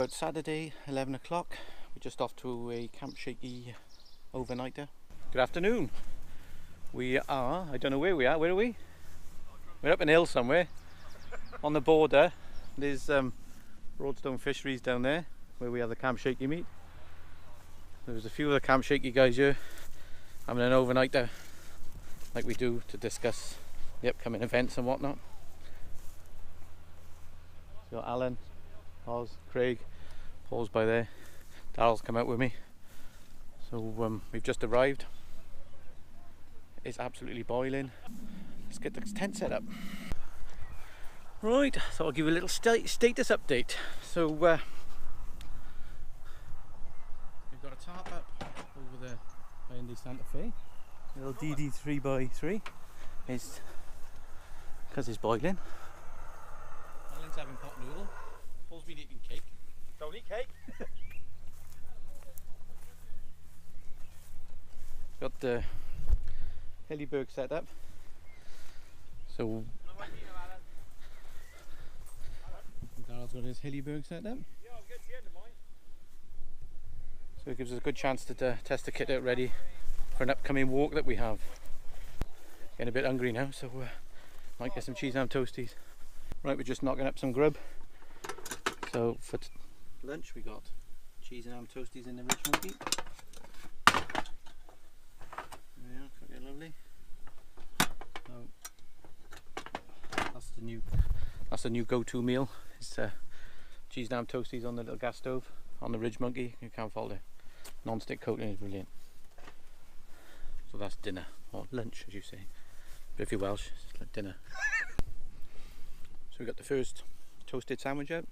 It's Saturday, 11 o'clock. We're just off to a Camp Shaky overnighter. Good afternoon. We are, I don't know where we are. Where are we? We're up in hill somewhere on the border. There's Broadstone Fisheries down there where we have the Camp Shaky meet. There's a few of the Camp Shaky guys here having an overnighter like we do to discuss the upcoming events and whatnot. So Alan, Oz, Craig, Paul's by there. Daryl's come out with me. So we've just arrived. It's absolutely boiling. Let's get the tent set up. Right, so I'll give you a little status update. So we've got a tarp up over the Hyundai Santa Fe. A little DD 3x3 is because it's boiling. Alan's having pot noodle. Paul's been eating cake. Don't eat cake. Got the Heliberg set up. So Daryl's got his Heliberg set up. So it gives us a good chance to test the kit out ready for an upcoming walk that we have. Getting a bit hungry now, so might get some cheese and ham toasties. Right, we're just knocking up some grub. So for lunch we got cheese and ham toasties in the Rich Monkey. Yeah, cooking lovely. So that's the new go-to meal. It's cheese and ham toasties on the little gas stove on the Ridge Monkey. You can't fault it. Non-stick coating is brilliant. So that's dinner, or lunch as you say. But if you're Welsh, it's like dinner. So we got the first toasted sandwich out.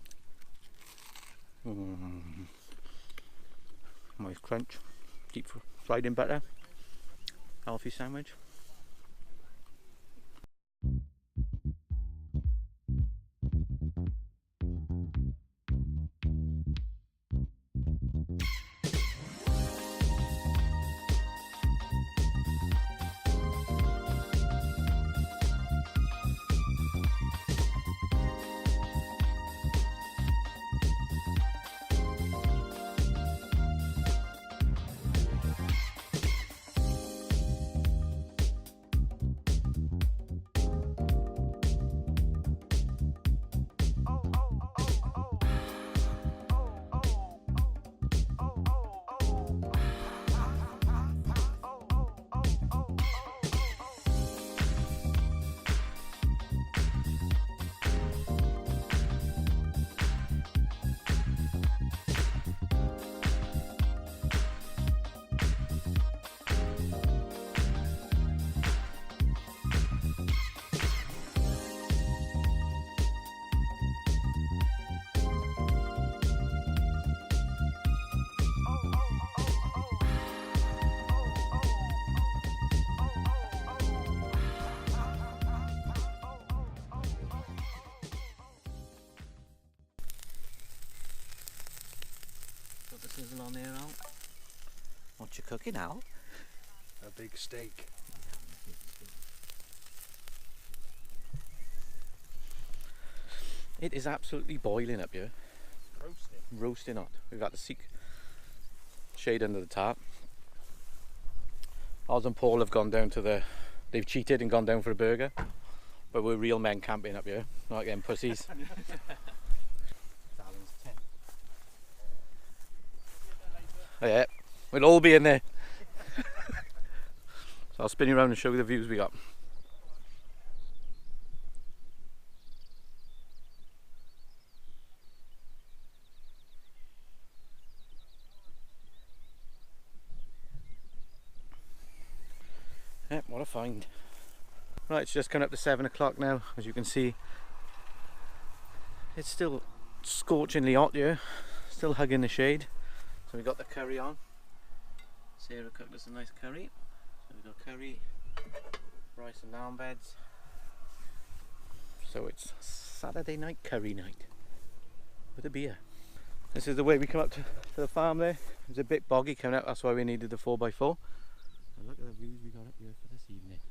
Nice crunch, deep fried in butter, healthy sandwich. Got the sizzle on there, Al. What you cooking, Al? A big steak. It is absolutely boiling up here. Roasting. Roasting hot. We've got the shade under the tarp. Oz and Paul have gone down to they've cheated and gone down for a burger. But we're real men camping up here, not getting pussies. Oh yeah, we'll all be in there. So I'll spin you around and show you the views we got. Yep, what a find. Right, it's just coming up to 7 o'clock now. As you can see, it's still scorchingly hot here. Still hugging the shade. So we got the curry on. Sarah cooked us a nice curry. So we got curry, rice and naan beds. So it's Saturday night curry night with a beer. This is the way we come up to the farm there. It was a bit boggy coming out, that's why we needed the 4x4. And look at the views we got up here for this evening.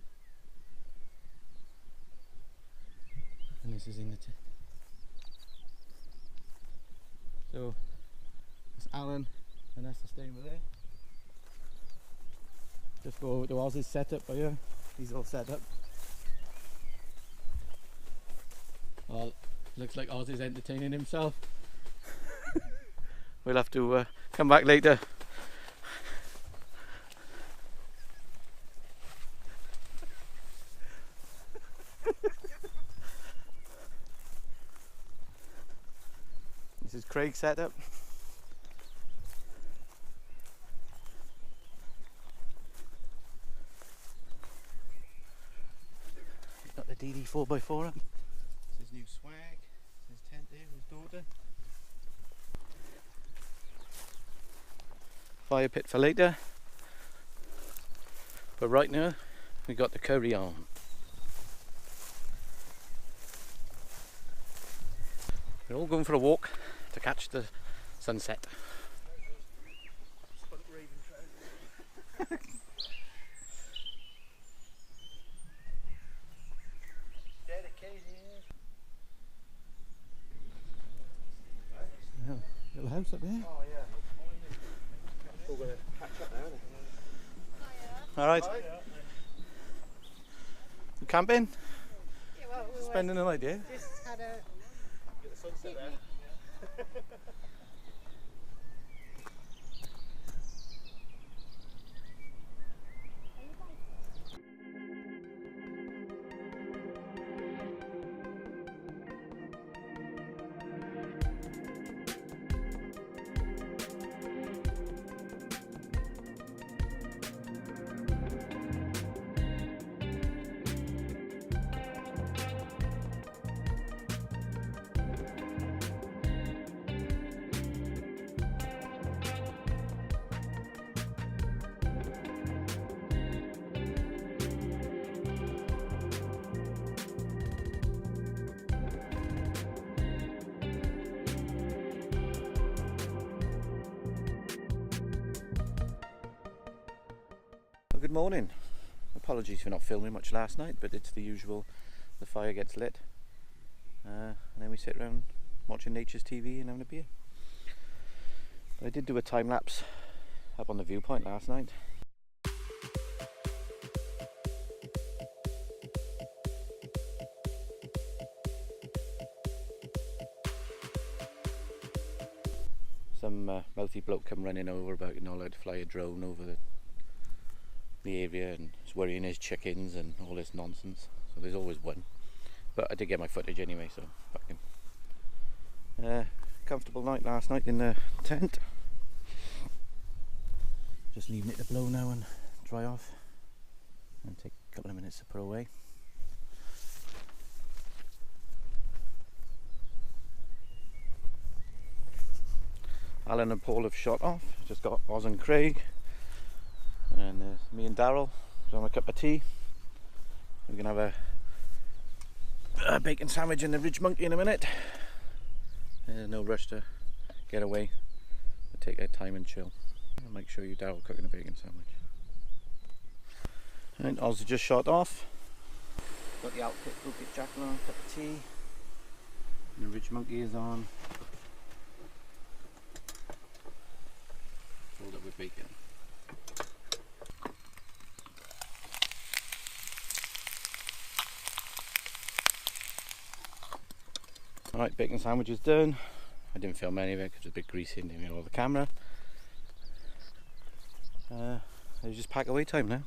And this is in the so Alan and Esther staying with there. Just go over to Oz's setup by here. He's all set up. Well, looks like Oz is entertaining himself. We'll have to come back later. This is Craig's setup. Got the DD 4x4 up. This is new swag. His tent there with his daughter. Fire pit for later. But right now we got the curry on. We're all going for a walk to catch the sunset. Oh, little house up there. Oh yeah. We're going to catch up now, isn't it? Alright. Oh, You camping? Yeah, well, we Spending the night, yeah? just had a Get the sunset there. Well, good morning. Apologies for not filming much last night, but it's the usual. The fire gets lit and then we sit around watching nature's TV and having a beer. But I did do a time lapse up on the viewpoint last night. Some mouthy bloke come running over about how to fly a drone over the area and he's worrying his chickens and all this nonsense. So there's always one. But I did get my footage anyway, so fucking comfortable night last night in the tent. Just leaving it to blow now and dry off and take a couple of minutes to put away. Alan and Paul have shot off. Just got Oz and Craig, and me and Daryl on a cup of tea. We're gonna have a bacon sandwich and a ridge monkey in a minute. No rush to get away. We'll take our time and chill. I'll make sure you Daryl cooking a bacon sandwich. And Oz has just shot off. Got the outfit blanket jacket on, cup of tea. And the ridge monkey is on. Filled up with bacon. Alright, bacon sandwich is done. I didn't film any of it because it was a bit greasy and didn't get all the camera. It's just pack away time now.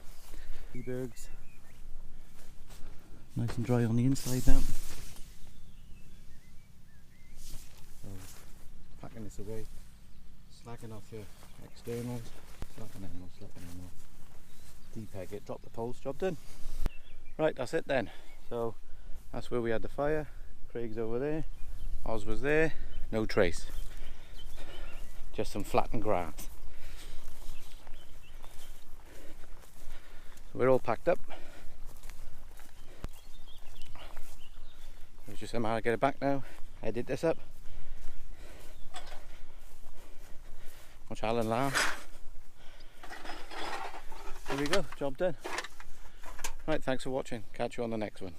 Bergs. Nice and dry on the inside now. So, packing this away. Slacking off your externals. Slapping them off, slapping them off. Depeg it, drop the poles, job done. Right, that's it then. So that's where we had the fire. Craig's over there. Oz was there. No trace. Just some flattened grass. So we're all packed up. Let's just somehow get it back now. Edit this up. Watch Alan laugh. There we go, job done. Right, thanks for watching. Catch you on the next one.